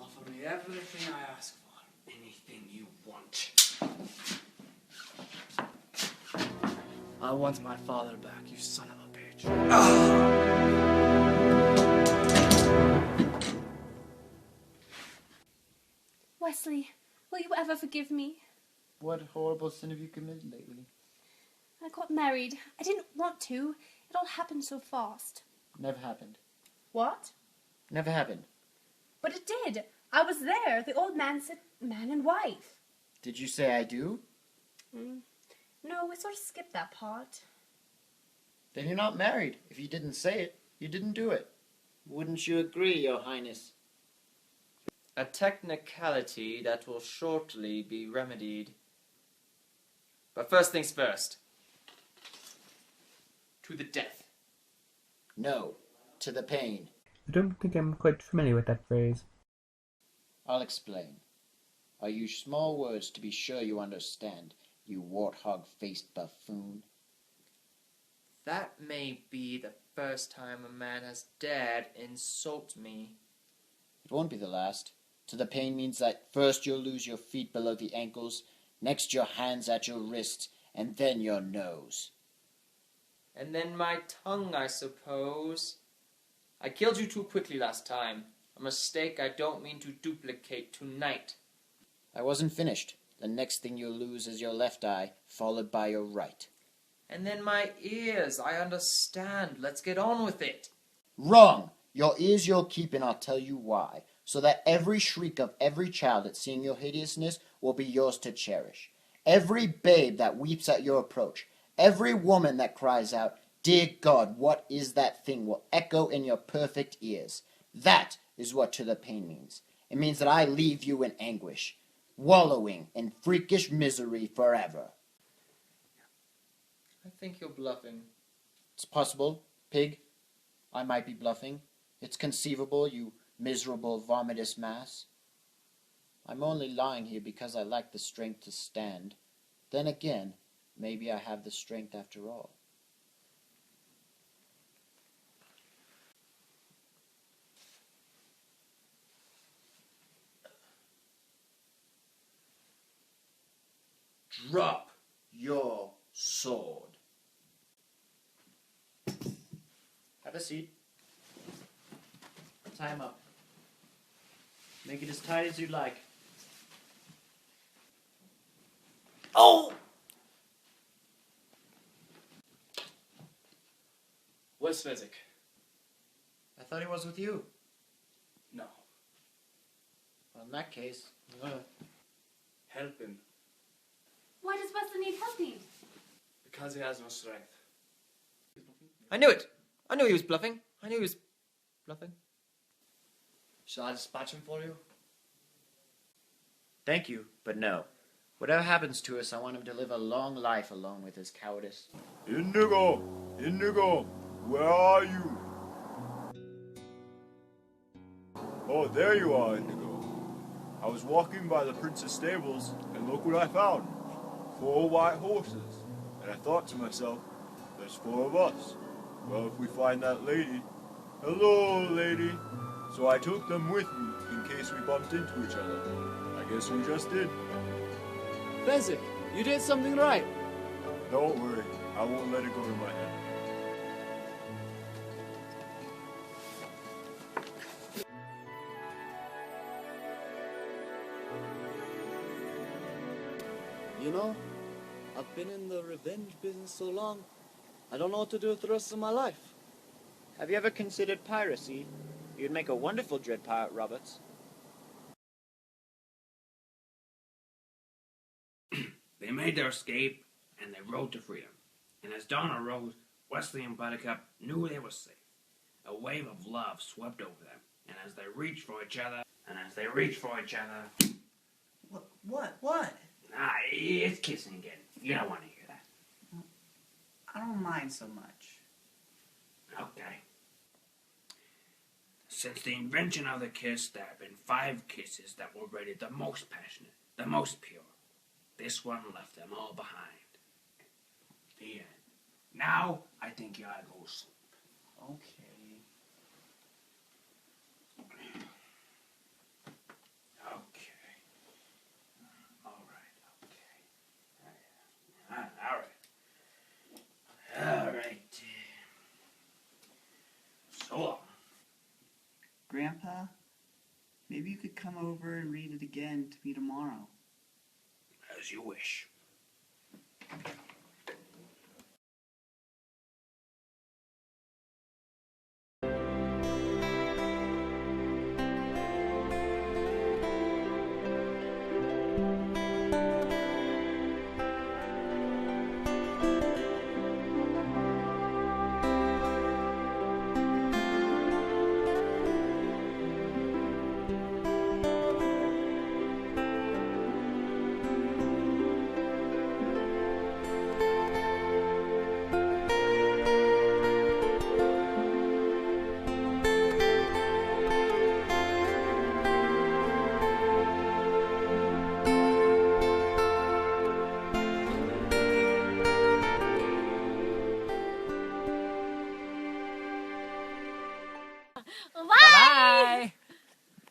Offer me everything I ask for. Anything you want. I want my father back, you son of a bitch. Wesley, will you ever forgive me? What horrible sin have you committed lately? I got married. I didn't want to. It all happened so fast. Never happened. What? Never happened. But it did. I was there. The old man said man and wife. Did you say I do? No, we sort of skipped that part. Then you're not married. If you didn't say it, you didn't do it. Wouldn't you agree, Your Highness? A technicality that will shortly be remedied. But first things first. To the death. No. To the pain. I don't think I'm quite familiar with that phrase. I'll explain. I use small words to be sure you understand, you warthog-faced buffoon. That may be the first time a man has dared insult me. It won't be the last. To the pain means that first you'll lose your feet below the ankles, next your hands at your wrists, and then your nose. And then my tongue, I suppose. I killed you too quickly last time. A mistake I don't mean to duplicate tonight. I wasn't finished. The next thing you'll lose is your left eye, followed by your right. And then my ears. I understand. Let's get on with it. Wrong! Your ears you'll keep, and I'll tell you why. So that every shriek of every child at seeing your hideousness will be yours to cherish. Every babe that weeps at your approach, every woman that cries out, "Dear God, what is that thing?" will echo in your perfect ears. That is what to the pain means. It means that I leave you in anguish, wallowing in freakish misery forever. I think you're bluffing. It's possible, pig. I might be bluffing. It's conceivable, you miserable vomitous mass. I'm only lying here because I lack the strength to stand. Then again, maybe I have the strength after all. Drop your sword. Have a seat. Tie him up. Make it as tight as you'd like. Oh! Where's Fezzik? I thought he was with you. No. Well, Well, in that case, I'm gonna Help him, Why does Wesley need helping? because he has no strength. I knew it! I knew he was bluffing. I knew he was bluffing. Shall I dispatch him for you? Thank you, but no. Whatever happens to us, I want him to live a long life alone with his cowardice. Indigo! Indigo! Where are you? Oh, there you are, Indigo. I was walking by the prince's stables, and look what I found. 4 white horses. And I thought to myself, there's 4 of us. Well, if we find that lady... Hello, lady. So I took them with me, in case we bumped into each other. I guess we just did. Fezzik, you did something right. Don't worry, I won't let it go to my head. You know, I've been in the revenge business so long, I don't know what to do with the rest of my life. Have you ever considered piracy? You'd make a wonderful dread pirate, Roberts. They made their escape, and they rode to freedom. And as dawn arose, Wesley and Buttercup knew they were safe. A wave of love swept over them, and as they reached for each other, What? It's kissing again. You don't want to hear that. I don't mind so much. Okay. Since the invention of the kiss, there have been 5 kisses that were rated the most passionate, the most pure. This one left them all behind. The end. Now, I think you ought to go sleep. Okay. All right. So long. Grandpa, maybe you could come over and read it again to me tomorrow. As you wish.